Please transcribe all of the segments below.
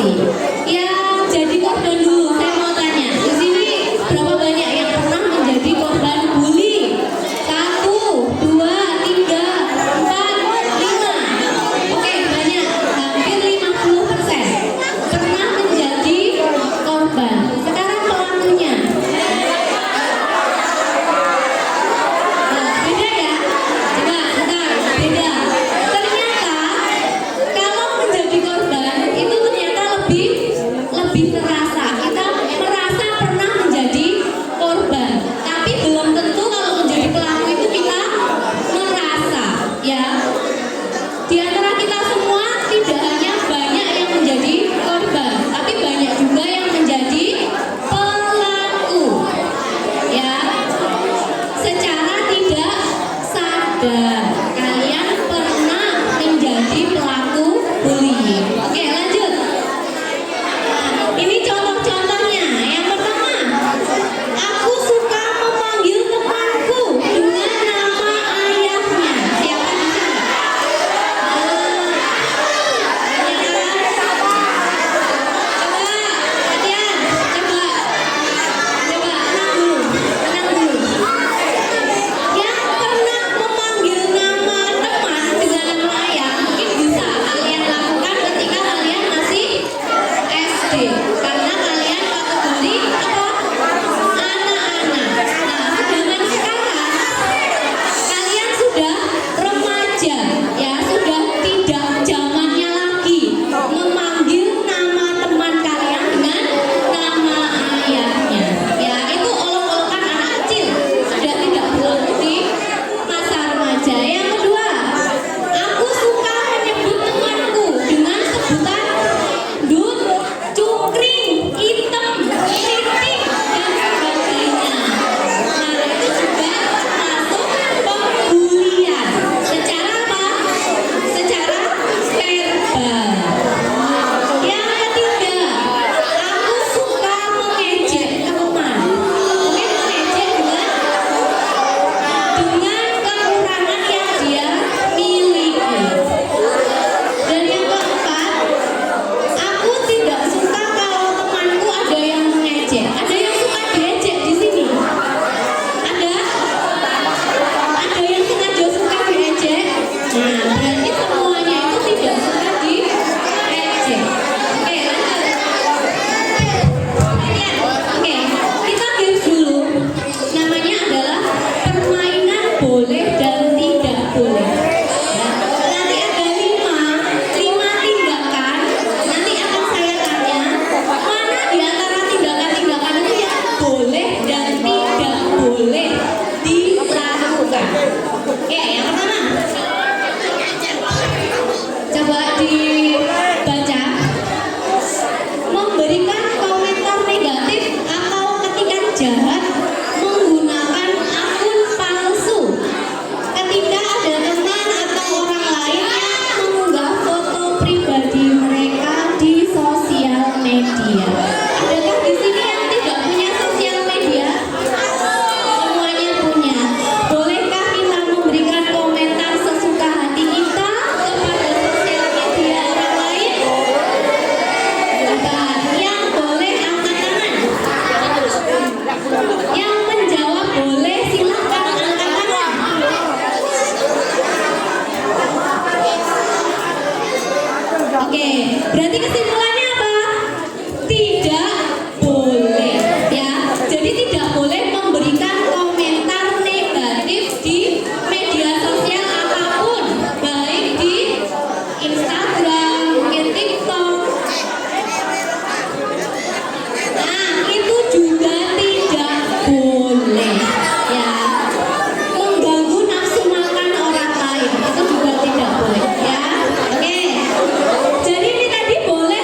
kasih. Ya, jadi korban dulu. Saya mau tanya, di sini berapa banyak yang pernah menjadi korban bully? 1, 2, 3, 4, 5. Oke, banyak. Hampir 50% pernah menjadi korban. Sekarang pelakunya. Nah, beda ya? Coba, bentar, beda. Ternyata kalau menjadi korban itu ternyata lebih terasa. Kita merasa pernah menjadi korban, tapi belum tentu kalau menjadi pelaku itu kita merasa, ya. Di antara kita semua tidak hanya banyak yang menjadi korban, tapi banyak juga yang menjadi pelaku, ya. Secara tidak sadar kalian pernah menjadi pelaku bullying. Oke, lanjut. Nah, ini contoh-contohnya. Yang pertama, aku suka memanggil temanku dengan nama ayahnya. Siapa di sini? Coba, Adian, coba tenang dulu. Yang pernah memanggil nama teman dengan nama ayah mungkin bisa kalian lakukan ketika kalian masih SD, karena kalian kategori apa? Anak-anak. Nah, sedangkan sekarang kalian sudah remaja, ya, sudah tidak zamannya lagi memanggil nama teman kalian dengan nama ayahnya. Ya, itu olok-olokan anak kecil, sudah tidak berlaku di masa remaja. Yang kedua, aku suka menyebut temanku dengan sebutan dut, cungkring, hitam, titik, dan sebagainya. Nah, itu juga masuk pembulian. Secara apa? Secara verbal. Yang ketiga, aku suka mengejek teman. Mungkin mengejek dengan kekurangan yang dia miliki. Dan yang keempat, aku tidak suka kalau temanku ada yang mengejek. Ada yang suka diejek di sini? Ada? Ada yang sengaja suka diejek? Nah, berarti semuanya itu tidak suka diejek. Oke, lanjut. Oke, kita games dulu. Namanya adalah permainan boleh dan tidak boleh. Ya, nanti ada lima tindakan. Nanti akan saya tanya mana di antara tindakan-tindakan itu yang boleh dan tidak boleh dilakukan. Oke, yang pertama, coba dibaca. Memberikan komentar negatif atau ketikan jahat menggunakan akun palsu ketika ada teman atau orang lain yang mengunggah foto pribadi mereka di sosial media. Adakah di sini yang tidak punya sosial media? Semuanya punya. Bolehkah kita memberikan komentar sesuka hati kita kepada sosial media orang lain? Coba, yang boleh angkat tangan. Yang menjawab boleh silakan angkat tangan. Oke, berarti kesimpulannya apa? Tidak boleh, ya. Jadi tidak boleh memberikan komentar negatif di media sosial apapun, baik di Instagram, mungkin TikTok. Nah, itu juga tidak boleh, ya. Mengganggu nafsu makan orang lain itu juga tidak boleh, ya. Oke. Jadi ini tadi boleh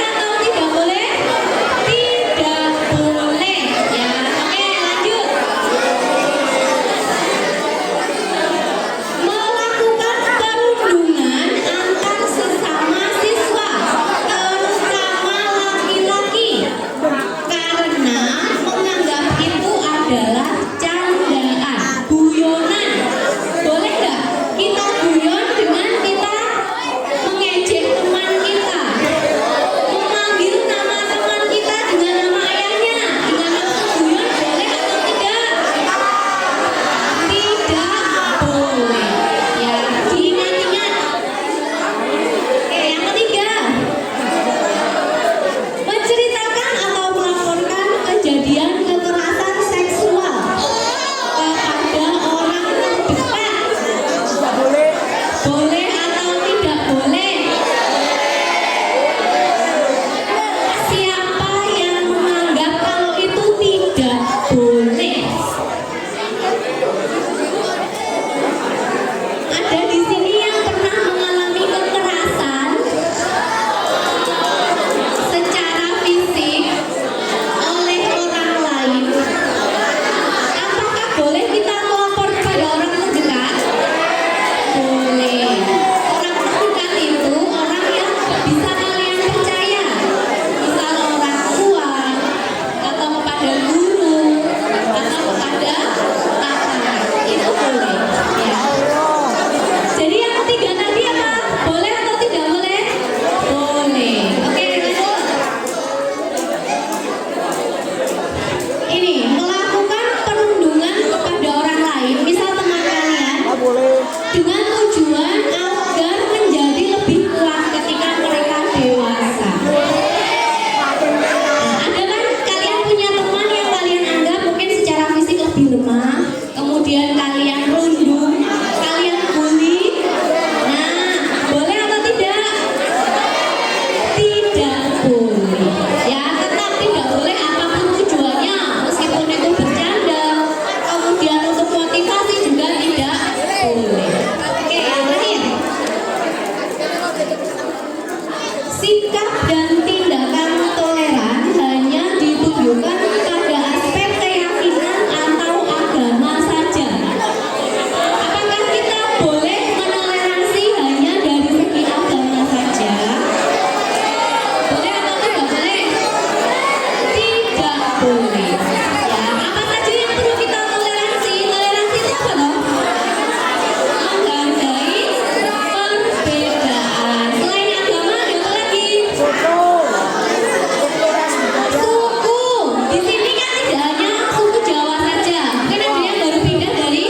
Suku. Di sini kan tidak hanya suku Jawa saja. Mungkin ada yang baru pindah dari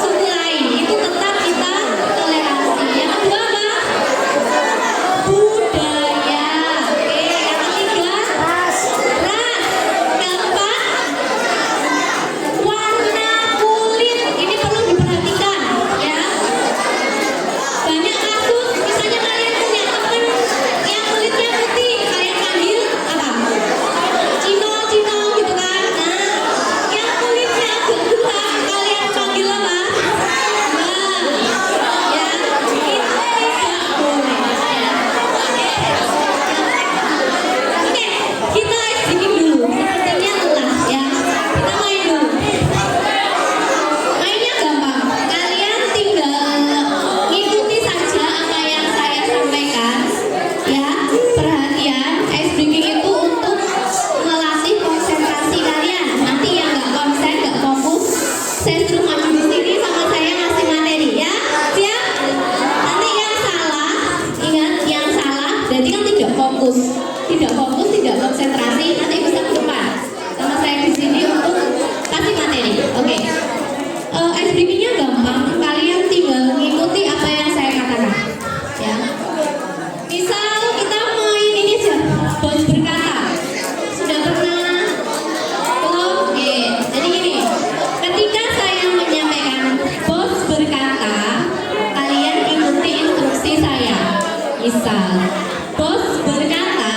suku lain. Itu tetap kita toleransi. Yang kedua apa? Budaya. Oke, yang ketiga ras. Keempat warna kulit. Ini perlu diperhatikan ya. Banyak kasus misalnya kalian punya teman yang kulitnya putih, kalian panggil apa? Cino gitu kan. Nah, yang kulitnya agak gelap kalian panggil apa? Nah, ya itu tidak boleh ya. Oke, kita sedikit dulu. Sepertinya lelah ya. Kita main dulu. Mainnya gampang. Kalian tinggal ngikuti saja apa yang saya sampaikan. Ya, perhatian. Ice breaking itu untuk melatih konsentrasi kalian. Nanti yang nggak konsen, nggak fokus, saya suruh maju di sini sama saya ngasih materi ya. Siap? Nanti yang salah, ingat yang salah, berarti kan tidak fokus, tidak konsentrasi. Nanti bisa ke depan sama saya di sini untuk kasih materi. Oke. Ice breakingnya gampang, kalian tinggal mengikuti apa yang saya katakan ya. Misal kita main ini aja, bos berkata. Sudah pernah? Belum? Oke. Jadi gini, ketika saya menyampaikan bos berkata, kalian ikuti instruksi saya. Misal bos berkata,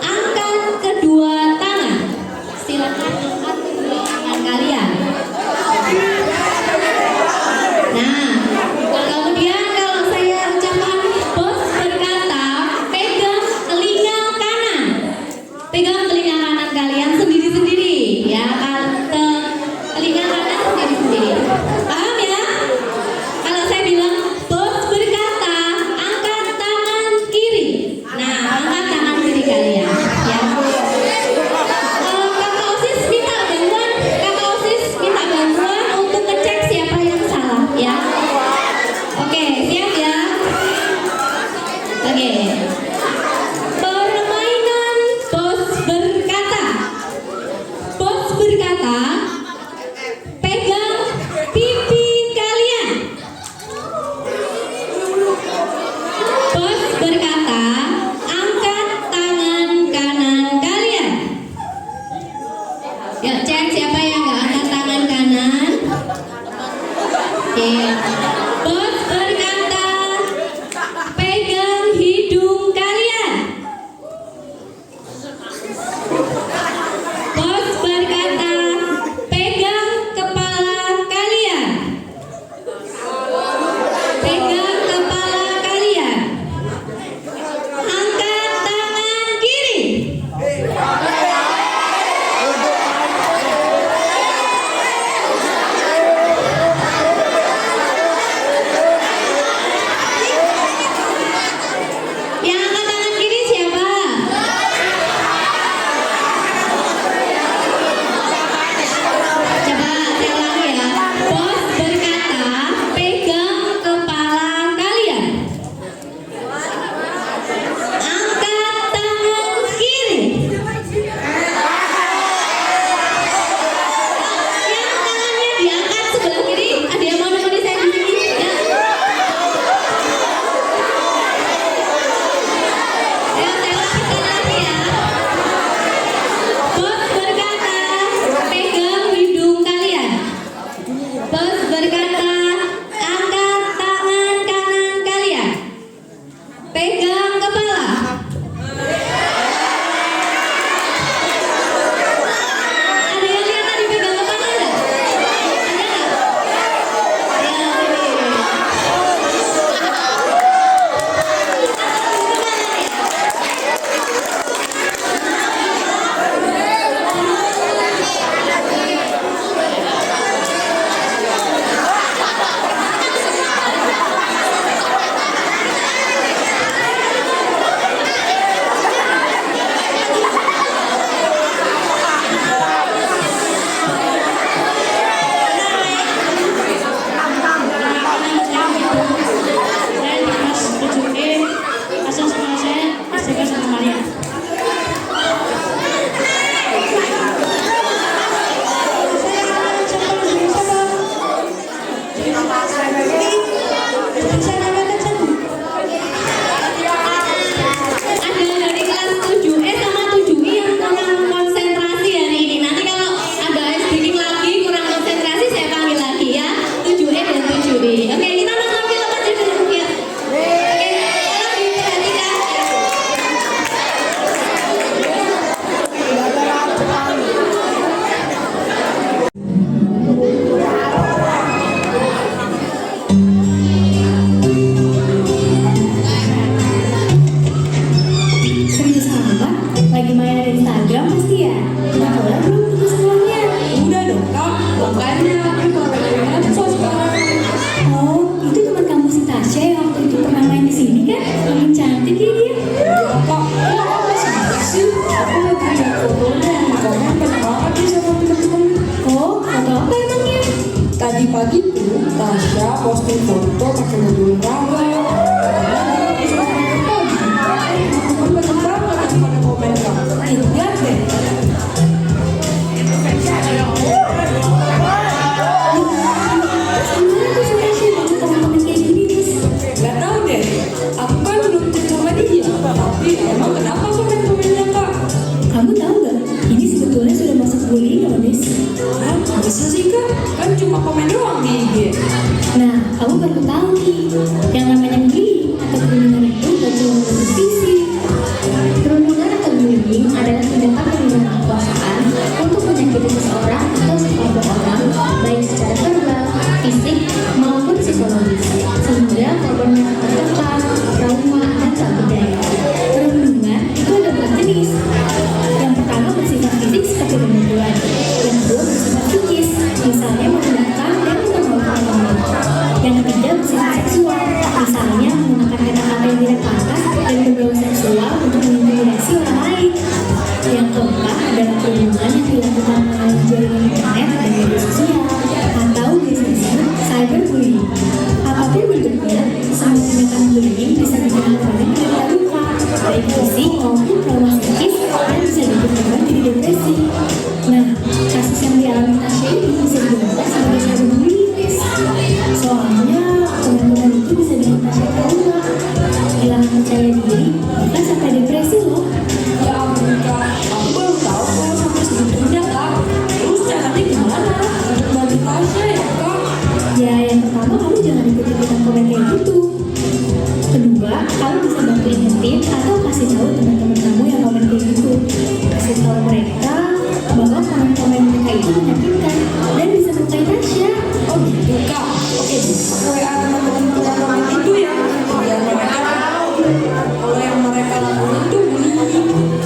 angkat kedua tangan. posting foto pakai mobil Rangga. Banyak banget yang pada komen Kak. Lihat deh. Gak tau deh, aku kan belum cek sama dia. Tapi emang kenapa komen-komennya Kak? Kamu tahu nggak? Ini sebetulnya sudah masuk bullying loh, Nis. Hah? Bisa sih Kak? Kan cuma komen doang di IG. Nah, kamu perlu tahu nih, yang namanya bullying atau perundungan itu nggak cuma bentuk fisik. Perundungan atau bullying adalah tindakan penggunaan kekuasaan untuk menyakiti seseorang atau sekelompok orang, baik secara verbal, fisik, maupun psikologis, sehingga korban merasakan tertekan, trauma, dan tak berdaya. Perundungan itu ada dua jenis. Yang pertama bersifat fisik seperti pemukulan, yang kedua bersifat psikis, misalnya merendahkan dan mempermalukan orang lain. Yang ketiga bersifat seksual, misalnya menggunakan kata-kata yang tidak pantas dan bergaul seksual untuk mengintimidasi orang lain. Yang keempat adalah perundungan yang dilakukan melalui jaringan internet dan media sosial atau biasa disebut cyberbullying. Apapun bentuknya, semua tindakan bullying bisa bikin korban menderita luka, baik fisik maupun trauma psikis, dan bisa bikin korban jadi depresi. Nah, kasus yang dialami Tasya ini bisa dibentuk sebagai cyberbullying, Nis. Soalnya komen-komen itu bisa bikin Tasya trauma, kehilangan percaya diri, bahkan sampai depresi loh. Ya ampun Kak, aku baru tahu kalau sampai segitunya Kak. Terus caranya gimana untuk bantu Tasya ya Kak? Ya, yang pertama kamu jangan ikut-ikutan komen kayak gitu. Kedua, kamu bisa bantu ingetin atau kasih tahu teman-teman kamu yang komen kayak gitu. Kasih tahu mereka bahwa komen-komen mereka itu menyakitkan dan bisa melukai Tasya. Oh gitu Kak. Oke, aku WA teman-teman yang komen itu ya, biar mereka tahu kalau yang mereka lakukan itu bullying.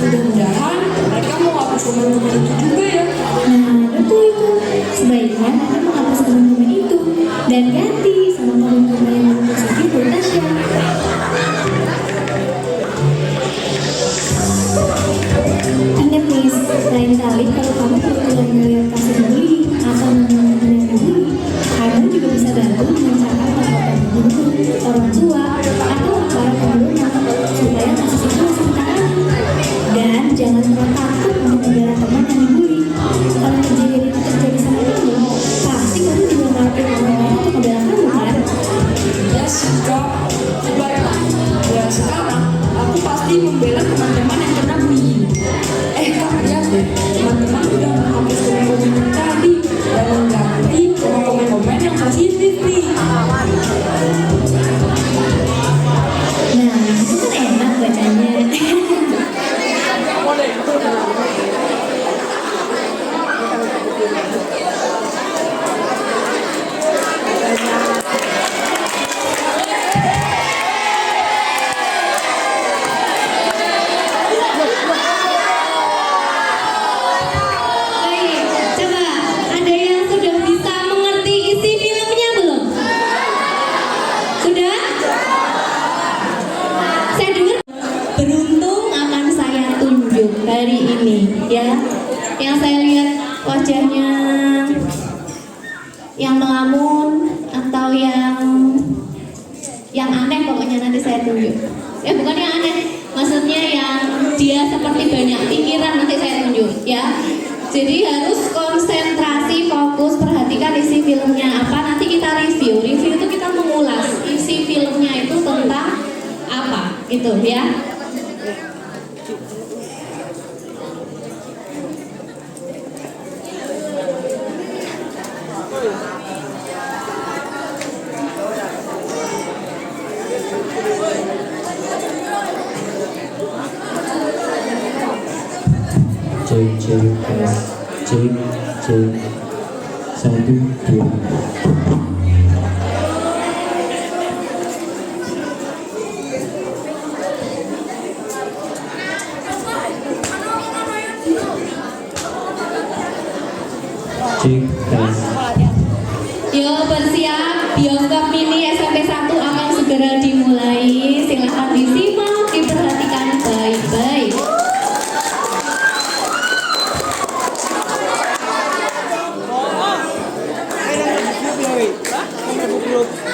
Mudah-mudahan mereka mau hapus komen-komen itu juga ya. Nah, betul itu. Sebaiknya Anda menghapus komen-komen itu dan ganti sama komen-komen yang lebih positif buat Tasya. Ingat nih, lain kali kalau kamu kebetulan melihat kasus bullying atau teman-teman yang dibully, kamu juga bisa bantu dengan cara melaporkan guru, orang tua, atau aparat pemberwenang supaya kasus itu langsung ditangani. Dan jangan pernah takut untuk membela teman yang dibully. Kalau kejadian itu terjadi sama kamu, pasti kamu juga ngelakuin orang lain untuk membela kamu kan? Ya sih Kak, coba ya sekarang aku pasti membela teman-teman yang kena bullying. Kak, lihat deh, teman-teman udah menghapus komen-komen tadi dan mengganti sama komen-komen yang positif nih. Nah, itu kan enak bacanya. Baik, coba ada yang sudah bisa mengerti isi filmnya belum? Sudah? Saya dengar beruntung akan saya tunjuk hari ini ya. Yang saya lihat wajahnya yang melamun atau yang aneh, pokoknya nanti saya tunjuk. Bukan yang aneh, maksudnya yang dia seperti banyak pikiran, nanti saya tunjuk ya. Jadi harus konsentrasi, fokus, perhatikan isi filmnya apa. Nanti kita review itu kita mengulas isi filmnya itu tentang apa gitu ya. cek 1 2. Cek tes. Yo bersiap, bioskop mini SMP 1 akan segera dimulai. Silahkan disimak, diperhatikan baik-baik. Hah?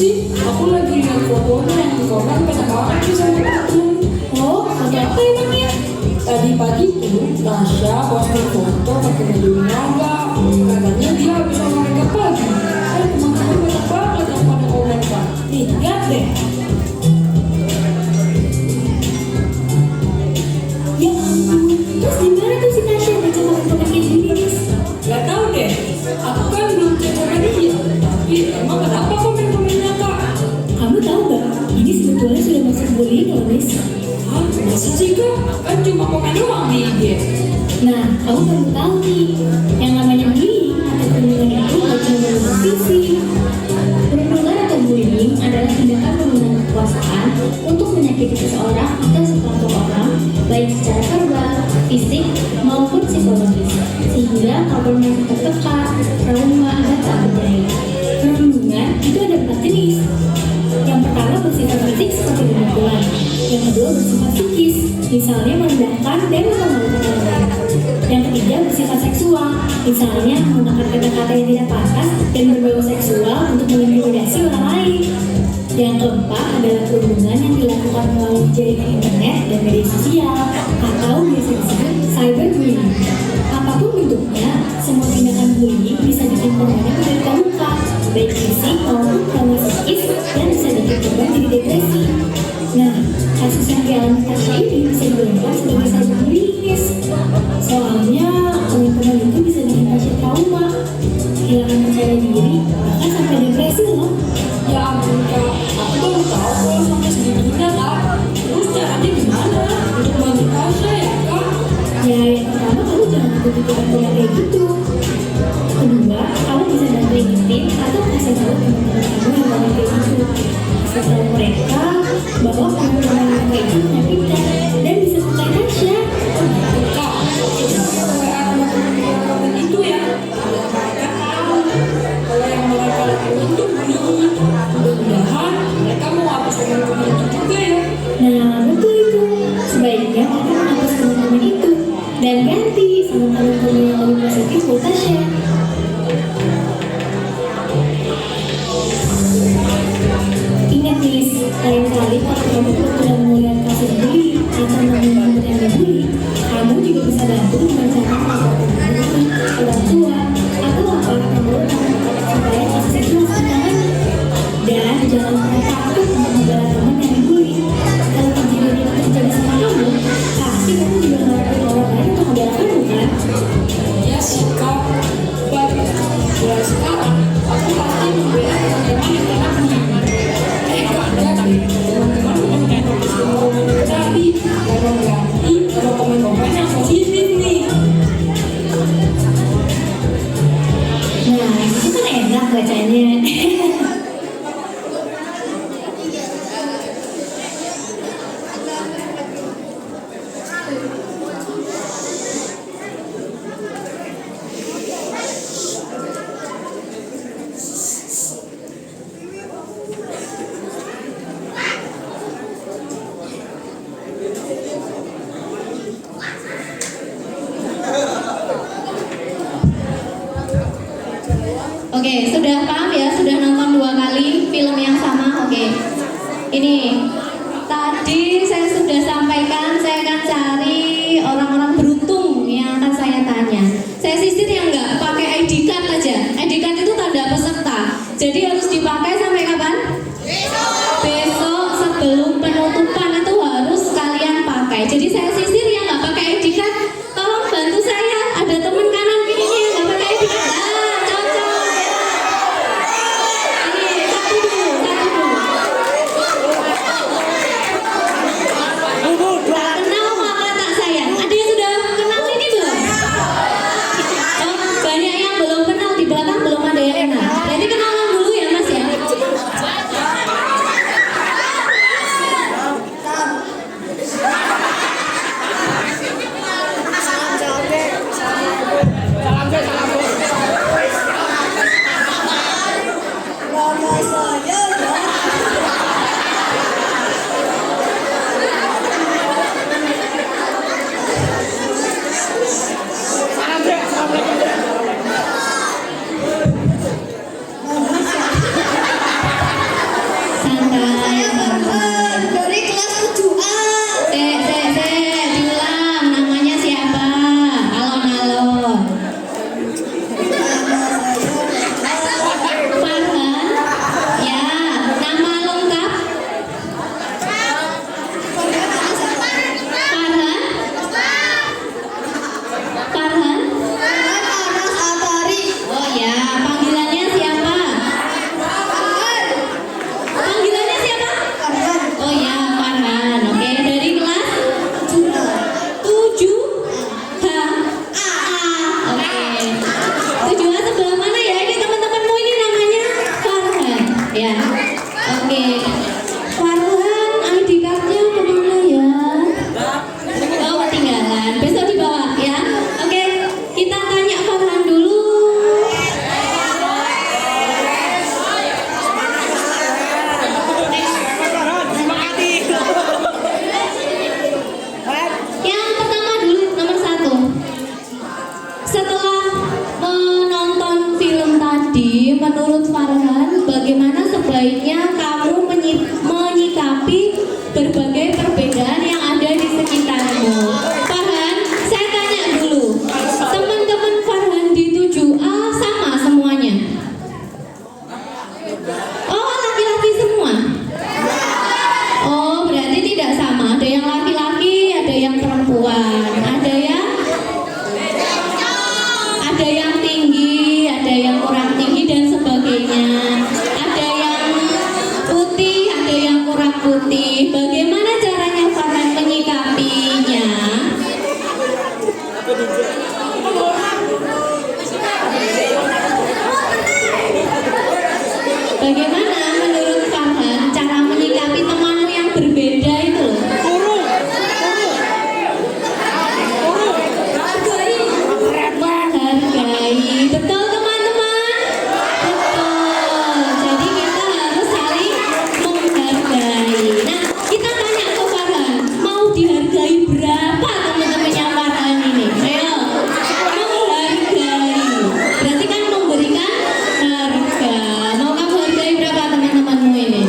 sih, aku lagi lihat fotonya yang di koran pada banget sih sama aku. Oh, ada apa emangnya? Tadi pagi tuh Tasya posting foto pakai baju naga. Katanya dia habis olahraga pagi. Teman-teman banyak banget yang pada komen Kak. Nih, lihat deh. Ya ampun, terus gimana tuh si Tasya baca foto kayak gini, Nis? Gak tau deh, aku kan belum cek sama dia. Tapi emang kenapa komen-komennya Kak? Kamu tahu gak? Ini sebetulnya sudah masuk bullying loh, Nis. Hah, masa sih Kak? Kan cuma komen doang di IG. Nah, kamu baru tahu nih, yang namanya bullying atau perundungan itu gak cuma berupa fisik. Perundungan atau bullying adalah tindakan penggunaan kekuasaan untuk menyakiti seseorang atau sekelompok orang, baik secara verbal, fisik, maupun psikologis, sehingga korban merasa tertekan, trauma, dan tak berdaya. Perundungan itu ada 4 jenis. Yang pertama bersifat fisik seperti pemukulan. Yang kedua bersifat psikis, misalnya merendahkan dan memalukan orang lain. Yang ketiga bersifat seksual, misalnya menggunakan kata-kata yang tidak pantas dan berbau seksual untuk mengintimidasi orang lain. Yang keempat adalah perundungan yang dilakukan melalui jaringan internet dan media sosial atau biasa disebut cyberbullying. Apapun bentuknya, semua tindakan bullying bisa bikin korbannya menderita luka, baik fisik maupun trauma psikis, dan bisa bikin korban jadi depresi. Nah, kasus yang dialami Tasya ini bisa digolongkan sebagai cyberbullying, Nis. Soalnya teman-teman itu bisa bikin Tasya trauma, kehilangan percaya diri, bahkan sampai depresi loh. Ya ampun Kak, aku baru tahu kalau sampai segitunya Kak. Terus caranya gimana untuk bantu Tasya ya Kak? Ya, yang pertama kamu jangan ikut-ikutan komen kayak gitu. Kedua, kamu bisa bantu ingetin atau kasih tahu teman-teman kamu yang komen kayak gitu. Kasih tahu mereka bahwa teman-teman yang kayak gitu menyakitkan dan bisa sukai Tasya. Kak, WA teman-teman itu ya, biar mereka tahu kalau yang mereka lakukan itu bullying. Mudah-mudahan mereka mau hapus komen-komen itu juga ya. Nah, betul itu. Sebaiknya mereka menghapus komen-komen itu dan ganti sama komen-komen yang lebih positif buat Tasya. Ingat nih, lain kali kalau kamu sudah melihat kasus bullying atau teman-teman yang dibully, kamu juga bisa bantu dengan cara melaporkan orang tua atau aparat yang berwenang supaya kasus itu langsung ditangani. Dan jangan pernah takut untuk membela teman yang dibully. Kalau kejadian itu terjadi sama kamu, pasti kamu juga ngelakuin orang lain untuk membela kamu kan? Ya sih Kak, baik. Mulai sekarang, aku pasti membela teman-teman yang kena bullying. Kak, lihat deh, teman-teman komen-komen tadi. Tolong ganti kalau komen-komen yang positif nih. Nah, itu kan enak bacanya. Oke, sudah paham ya? Sudah nonton 2 kali film yang sama? Oke. Ini tadi saya sudah sampaikan saya akan cari orang-orang beruntung yang akan saya tanya. Saya sisir yang nggak pakai ID card aja. ID card itu tanda peserta. Jadi harus dipakai sampai kapan? Besok sebelum penutupan itu harus kalian pakai. Jadi saya sisir yang nggak pakai ID card. Tolong bantu saya. Ada teman kanan kirinya yang nggak pakai ID card. Ah, cocok. Ini satu dulu. Tak kenal maka tak sayang. Ada yang sudah kenal ini belum? Oh, banyak yang belum kenal, di belakang belum ada yang kenal. Jadi kenalan dulu ya Mas ya. bagaimana sebaiknya kamu menyikapi berbagai perbedaan yang ada di sekitarmu. Farhan, saya tanya dulu, teman-teman Farhan di 7A sama semuanya? Oh, laki-laki semua? Oh, berarti tidak sama. Ada yang laki-laki, ada yang perempuan, ada yang tinggi, ada yang kurang tinggi dan sebagainya. Ada yang putih, ada yang kurang putih. Bagaimana caranya Farhan menyikapinya? Bagaimana menurut Farhan cara menyikapi temanmu yang berbeda itu? Hargai, betul teman-teman? Betul. Jadi kita harus saling menghargai. Nah, kita tanya ke Farhan, mau dihargai berapa teman-temannya Farhan ini? Ayo, menghargai. Berarti kan memberikan harga. Mau kamu hargai berapa teman-temanmu ini?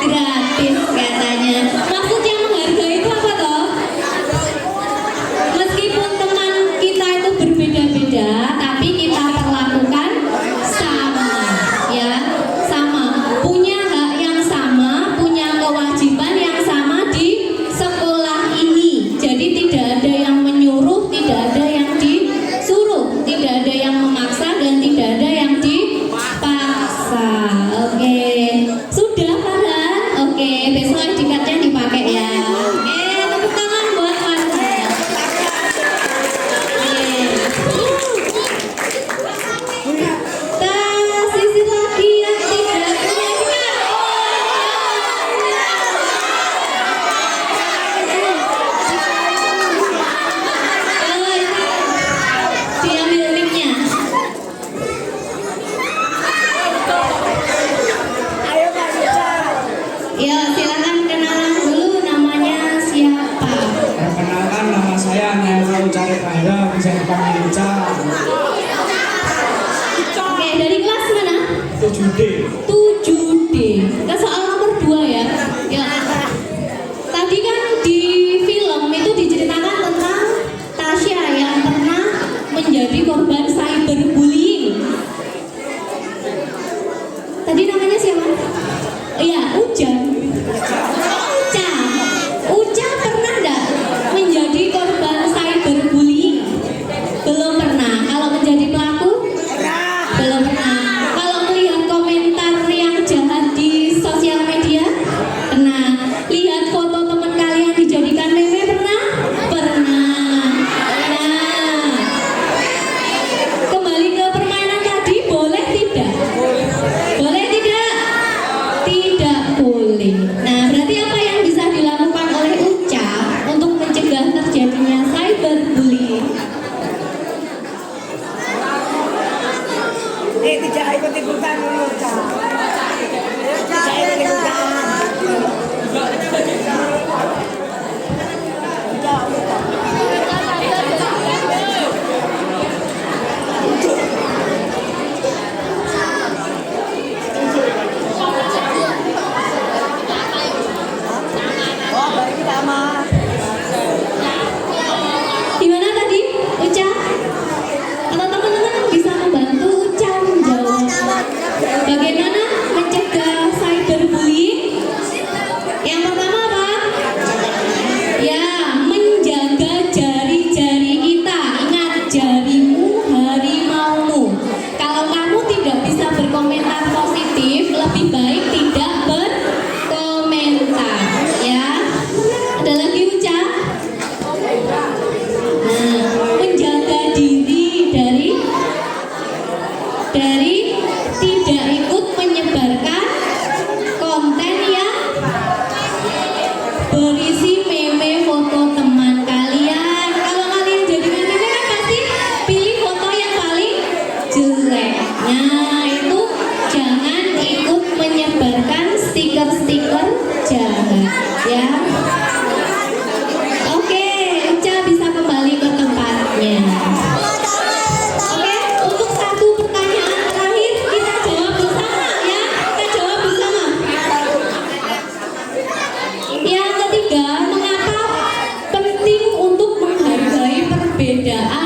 Gratis katanya. Maksudnya menghargai itu apa toh? Meskipun teman kita itu berbeda-beda, tapi kita perlakukan sama, ya, sama. Punya hak yang sama, punya kewajiban yang sama di sekolah ini. Jadi tidak ada yang menyuruh, tidak ada yang disuruh, tidak ada yang memaksa dan tidak ada yang dipaksa. Oke, sudah Farhan? Oke, besok adikatnya dipakai ya. Oke, tepuk tangan buat Farhan. Kita sisi lagi yang tidak punya dikat. Diambil mic-nya. Ya, silakan kenalan dulu, namanya siapa? Perkenalkan, nama saya Nero Cari Panggil, bisa dipanggil Ica. Oke, dari kelas mana? 7D. 7D. Kita soal nomor 2 ya. Ya. Tadi kan di film itu diceritakan tentang Tasya yang pernah menjadi korban cyberbullying. Tadi namanya siapa? Iya, Uca. Uca pernah enggak menjadi korban cyberbullying? Belum pernah. Kalau menjadi pelaku? Belum pernah. Kalau melihat komentarnya perbedaan